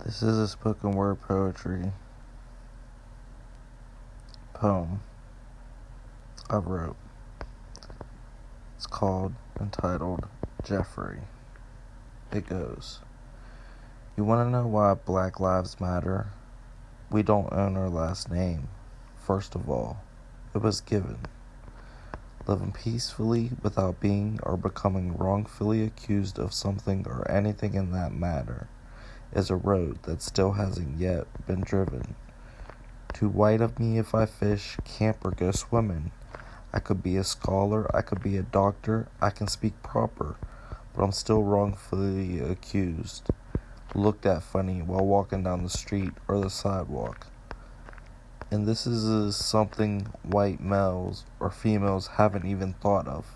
This is a spoken word poetry poem I wrote. It's entitled Jeffery. It goes, you want to know why Black Lives Matter? We don't own our last name. First of all, it was given. Living peacefully without being or becoming wrongfully accused of something or anything in that matter is a road that still hasn't yet been driven. Too white of me if I fish, camp, or go swimming. I could be a scholar, I could be a doctor, I can speak proper, but I'm still wrongfully accused. Looked at funny while walking down the street or the sidewalk. And this is something white males or females haven't even thought of.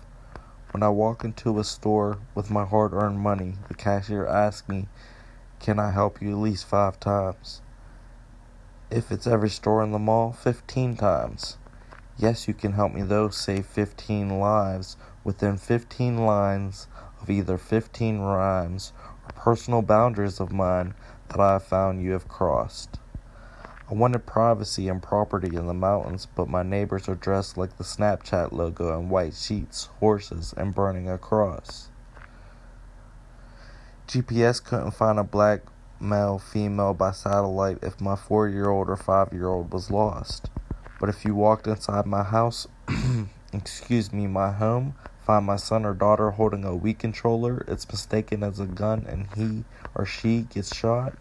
When I walk into a store with my hard-earned money, the cashier asks me, can I help you at least 5 times? If it's every store in the mall, 15 times. Yes, you can help me though, save 15 lives within 15 lines of either 15 rhymes or personal boundaries of mine that I have found you have crossed. I wanted privacy and property in the mountains, but my neighbors are dressed like the Snapchat logo in white sheets, horses, and burning a cross. GPS couldn't find a black male, female by satellite if my 4-year-old or 5-year-old was lost. But if you walked inside my house, my home, find my son or daughter holding a Wii controller, it's mistaken as a gun and he or she gets shot.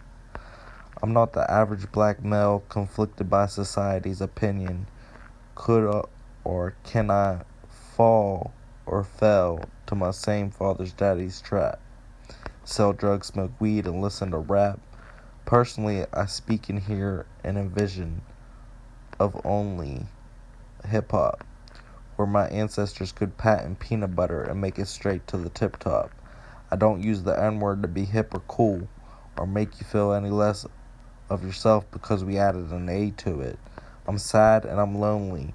I'm not the average black male conflicted by society's opinion. Could or can I fall or fell to my same father's daddy's trap? Sell drugs, smoke weed, and listen to rap. Personally, I speak and hear and envision of only hip-hop, where my ancestors could patent peanut butter and make it straight to the tip top. I don't use the N-word to be hip or cool, or make you feel any less of yourself because we added an A to it. I'm sad and I'm lonely,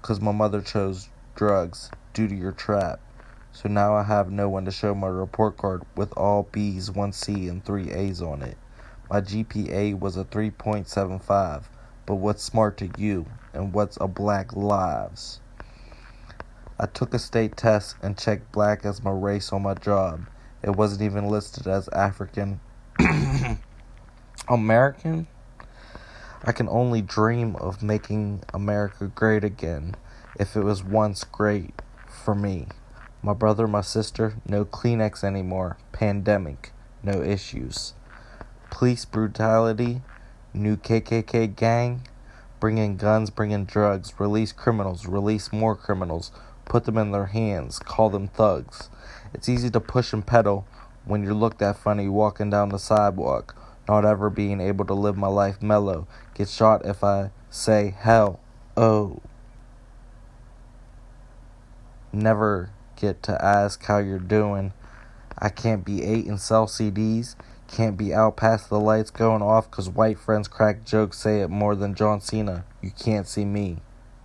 because my mother chose drugs due to your trap. So now I have no one to show my report card with all B's, 1 C, and 3 A's on it. My GPA was a 3.75, but what's smart to you, and what's a black lives? I took a state test and checked black as my race on my job. It wasn't even listed as African American. I can only dream of making America great again, if it was once great for me. My brother, my sister, no Kleenex anymore. Pandemic, no issues. Police brutality, new KKK gang, bring in guns, bring in drugs, release criminals, release more criminals, put them in their hands, call them thugs. It's easy to push and pedal when you're looked at funny walking down the sidewalk, not ever being able to live my life mellow. Get shot if I say hell, oh. Never get to ask how you're doing. I can't be 8 and sell CDs. Can't be out past the lights going off cause white friends crack jokes, say it more than John Cena. You can't see me.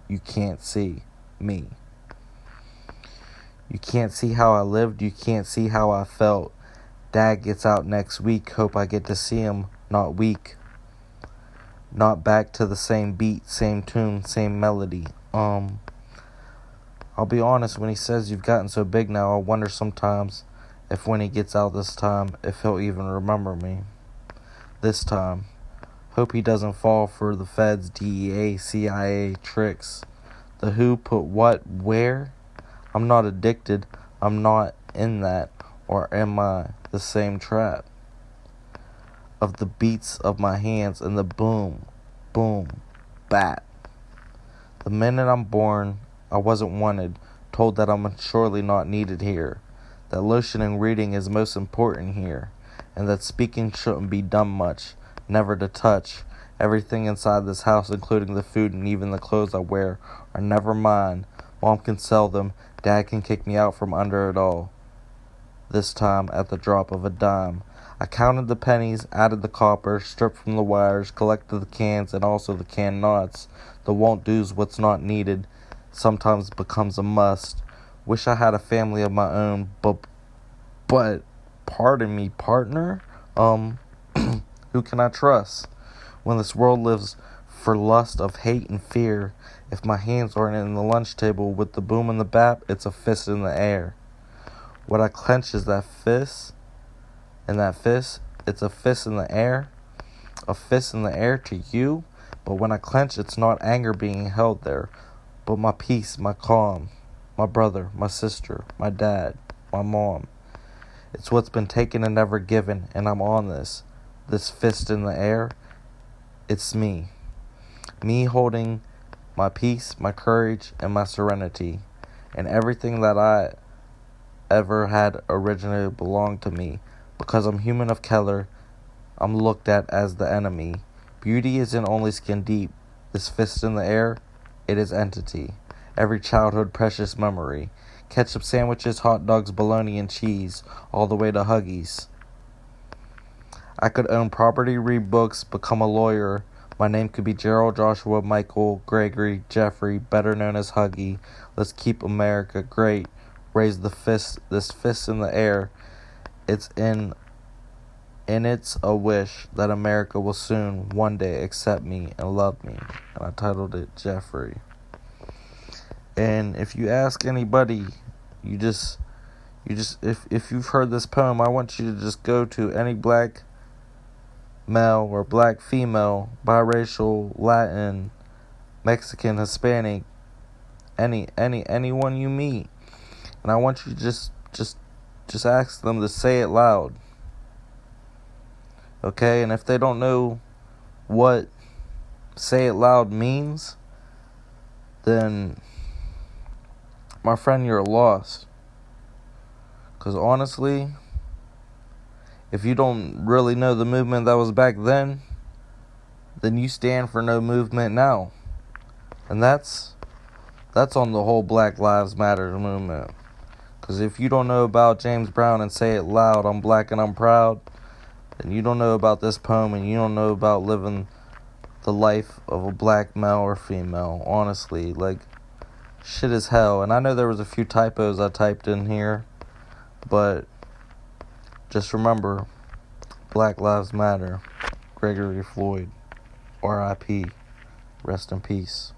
You can't see me. You can't see how I lived. You can't see how I felt. Dad gets out next week. Hope I get to see him. Not weak. Not back to the same beat, same tune, same melody. I'll be honest, when he says you've gotten so big now, I wonder sometimes if when he gets out this time, if he'll even remember me. This time. Hope he doesn't fall for the feds, DEA, CIA tricks. The who put what, where? I'm not addicted. I'm not in that. Or am I the same trap? Of the beats of my hands and the boom, boom, bat. The minute I'm born, I wasn't wanted, told that I'm surely not needed here, that lotioning reading is most important here, and that speaking shouldn't be done much, never to touch. Everything inside this house, including the food and even the clothes I wear, are never mine. Mom can sell them, Dad can kick me out from under it all. This time at the drop of a dime. I counted the pennies, added the copper, stripped from the wires, collected the cans and also the can knots. The won't do's what's not needed sometimes becomes a must. Wish I had a family of my own, but pardon me, partner? Who can I trust? When this world lives for lust of hate and fear, if my hands aren't in the lunch table with the boom and the bap, it's a fist in the air. What I clench is that fist, and that fist, it's a fist in the air. A fist in the air to you, but when I clench, it's not anger being held there, but my peace, my calm, my brother, my sister, my dad, my mom. It's what's been taken and never given, and I'm on this fist in the air. It's me holding my peace, my courage, and my serenity, and everything that I ever had originally belonged to me. Because I'm human of color, I'm looked at as the enemy. Beauty isn't only skin deep. This fist in the air, it is entity. Every childhood precious memory. Ketchup sandwiches, hot dogs, bologna, and cheese, all the way to Huggies. I could own property, read books, become a lawyer. My name could be Gerald, Joshua, Michael, Gregory, Jeffrey, better known as Huggy. Let's keep America great. Raise the fist, this fist in the air. It's it's a wish that America will soon, one day, accept me and love me. And I titled it Jeffrey. And if you ask anybody, if you've heard this poem, I want you to just go to any black male or black female, biracial, Latin, Mexican, Hispanic, anyone you meet, and I want you to just ask them to say it loud. Okay, and if they don't know what say it loud means, then, my friend, you're lost. Because honestly, if you don't really know the movement that was back then you stand for no movement now. And that's on the whole Black Lives Matter movement. Because if you don't know about James Brown and say it loud, I'm black and I'm proud, then you don't know about this poem, and you don't know about living the life of a black male or female. Honestly, like, shit is hell. And I know there was a few typos I typed in here, but just remember, Black Lives Matter. Gregory Floyd, R.I.P. Rest in peace.